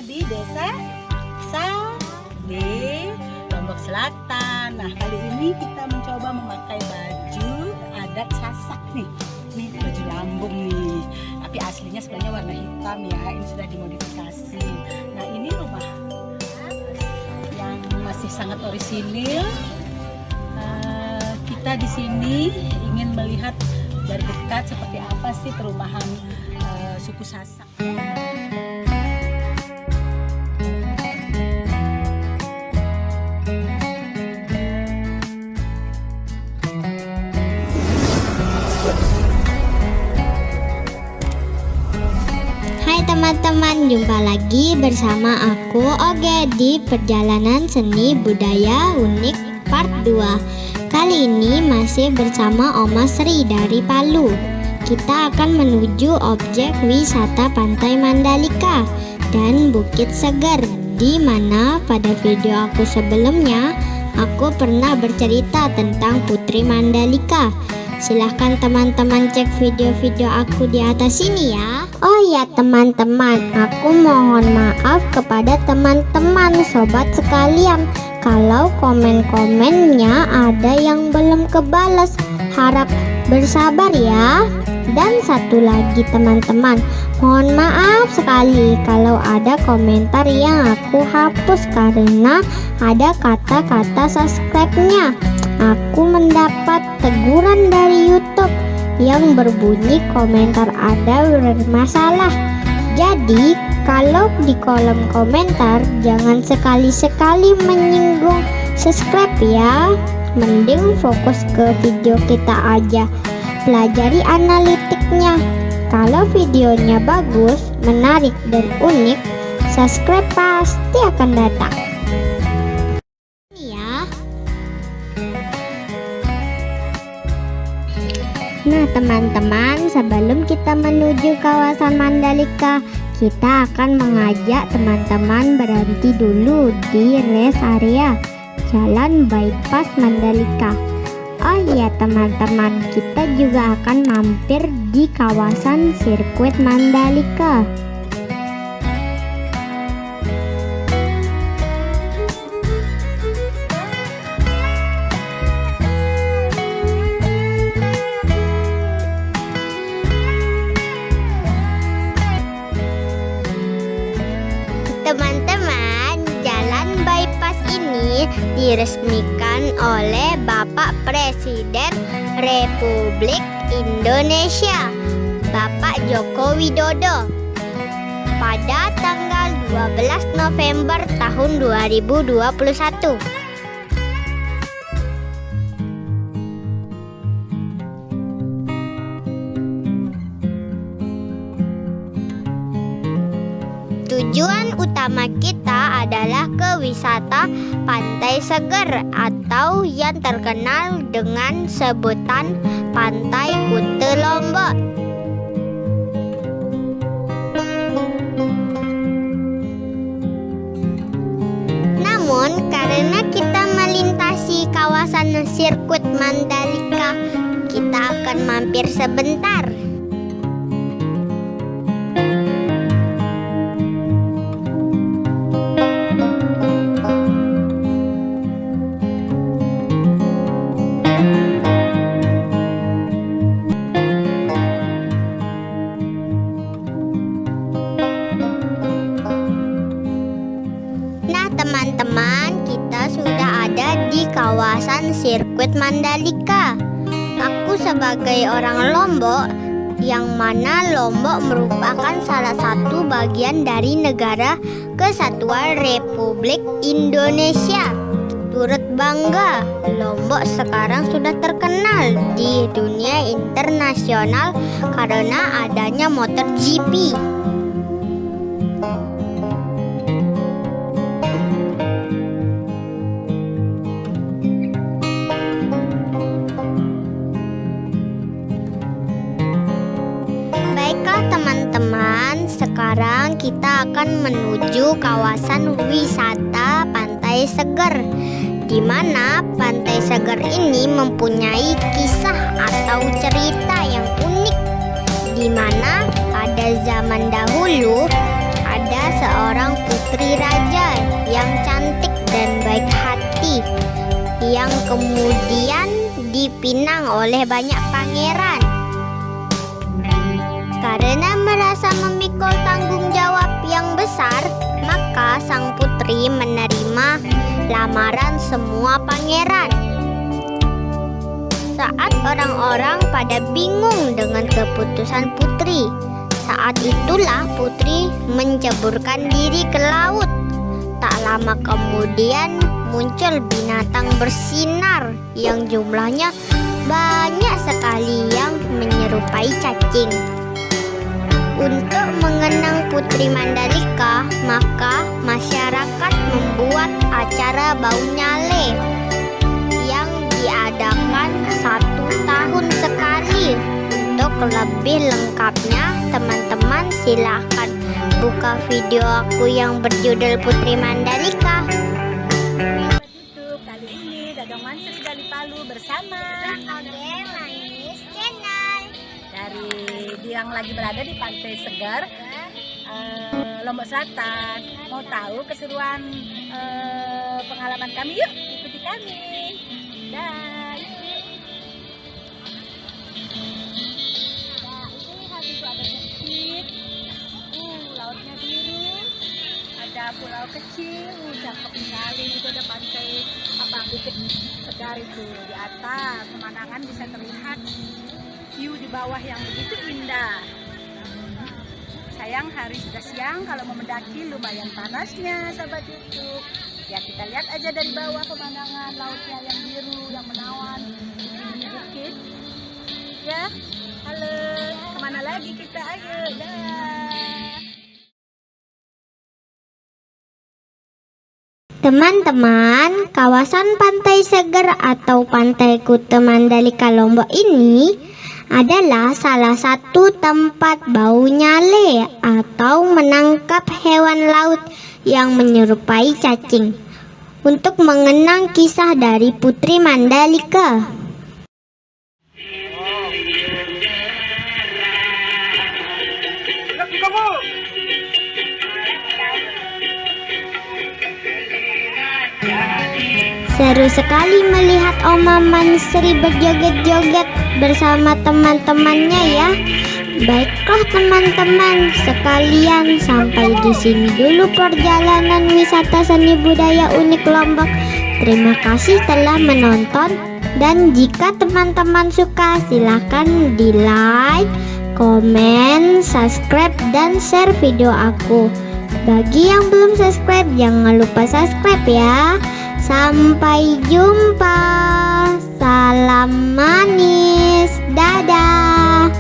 di Desa Sale, Lombok Selatan. Nah, kali ini kita mencoba memakai baju adat Sasak nih. Ini baju lambung nih. Tapi aslinya sebenarnya warna hitam ya. Ini sudah dimodifikasi. Nah, ini rumah yang masih sangat orisinil. Kita di sini ingin melihat dari dekat seperti apa sih perumahan suku Sasak. Hai teman-teman, jumpa lagi bersama aku Oge di Perjalanan Seni Budaya Unik Part 2. Kali ini masih bersama Oma Sri dari Palu. Kita akan menuju objek wisata Pantai Mandalika dan Bukit Segar, di mana pada video aku sebelumnya aku pernah bercerita tentang Putri Mandalika. Silahkan teman-teman cek video-video aku di atas sini ya. Oh ya teman-teman, aku mohon maaf kepada teman-teman sobat sekalian kalau komen-komennya ada yang belum kebalas. Harap bersabar ya. Dan satu lagi teman-teman, mohon maaf sekali kalau ada komentar yang aku hapus karena ada kata-kata subscribe-nya. Aku mendapat teguran dari YouTube yang berbunyi komentar ada bermasalah. Jadi kalau di kolom komentar jangan sekali-sekali menyinggung subscribe ya. Mending fokus ke video kita aja. Pelajari analitiknya. Kalau videonya bagus, menarik dan unik, subscribe pasti akan datang. Nah teman-teman, sebelum kita menuju kawasan Mandalika, kita akan mengajak teman-teman berhenti dulu di rest area Jalan Bypass Mandalika. Oh iya teman-teman, kita juga akan mampir di kawasan sirkuit Mandalika. Teman-teman, jalan bypass ini diresmikan oleh Bapak Presiden Republik Indonesia, Bapak Joko Widodo, pada tanggal 12 November tahun 2021. Tujuan utama kita adalah ke wisata Pantai Segar atau yang terkenal dengan sebutan Pantai Kute Lombok. Namun karena kita melintasi kawasan sirkuit Mandalika, kita akan mampir sebentar. Teman-teman, kita sudah ada di kawasan sirkuit Mandalika. Aku sebagai orang Lombok, yang mana Lombok merupakan salah satu bagian dari negara Kesatuan Republik Indonesia, turut bangga Lombok sekarang sudah terkenal di dunia internasional karena adanya MotoGP. Teman-teman, sekarang kita akan menuju kawasan wisata Pantai Segar, di mana Pantai Segar ini mempunyai kisah atau cerita yang unik, di mana pada zaman dahulu ada seorang putri putri raja yang cantik dan baik hati, yang kemudian dipinang oleh banyak pangeran. Karena merasa memikul tanggung jawab yang besar, maka sang putri menerima lamaran semua pangeran. Saat orang-orang pada bingung dengan keputusan putri, saat itulah putri menceburkan diri ke laut. Tak lama kemudian muncul binatang bersinar yang jumlahnya banyak sekali yang menyerupai cacing. Untuk mengenang Putri Mandalika, maka masyarakat membuat acara Bau Nyale yang diadakan 1 tahun sekali. Untuk lebih lengkapnya, teman-teman silahkan buka video aku yang berjudul Putri Mandalika. YouTube kali ini Dadang Mansuri dari Palu bersama Oke, Manis Channel. dari yang lagi berada di Pantai Segar, Lombok Selatan. Mau tahu keseruan pengalaman kami? Yuk ikuti kami. Dan ini habis itu ada bukit, lautnya biru, ada pulau kecil, cakep sekali. Itu ada pantai Bukit Segar itu di atas, pemandangan bisa terlihat view di bawah yang begitu indah. Sayang hari sudah siang, kalau mau mendaki lumayan panasnya sahabat YouTube. Ya kita lihat aja dari bawah pemandangan lautnya yang biru, yang menawan di bukit. Ya, halo, kemana lagi kita? Ayo, dah. Teman-teman, kawasan Pantai Segar atau Pantai Kuta Mandalika Lombok ini adalah salah satu tempat bau nyale atau menangkap hewan laut yang menyerupai cacing untuk mengenang kisah dari Putri Mandalika. Seru sekali melihat Oma Mansuri berjoget-joget bersama teman-temannya ya. Baiklah teman-teman sekalian, sampai di sini dulu perjalanan wisata seni budaya unik Lombok. Terima kasih telah menonton, dan jika teman-teman suka silahkan di like, komen, subscribe, dan share video aku. Bagi yang belum subscribe, jangan lupa subscribe ya. Sampai jumpa. Salam manis. Dadah.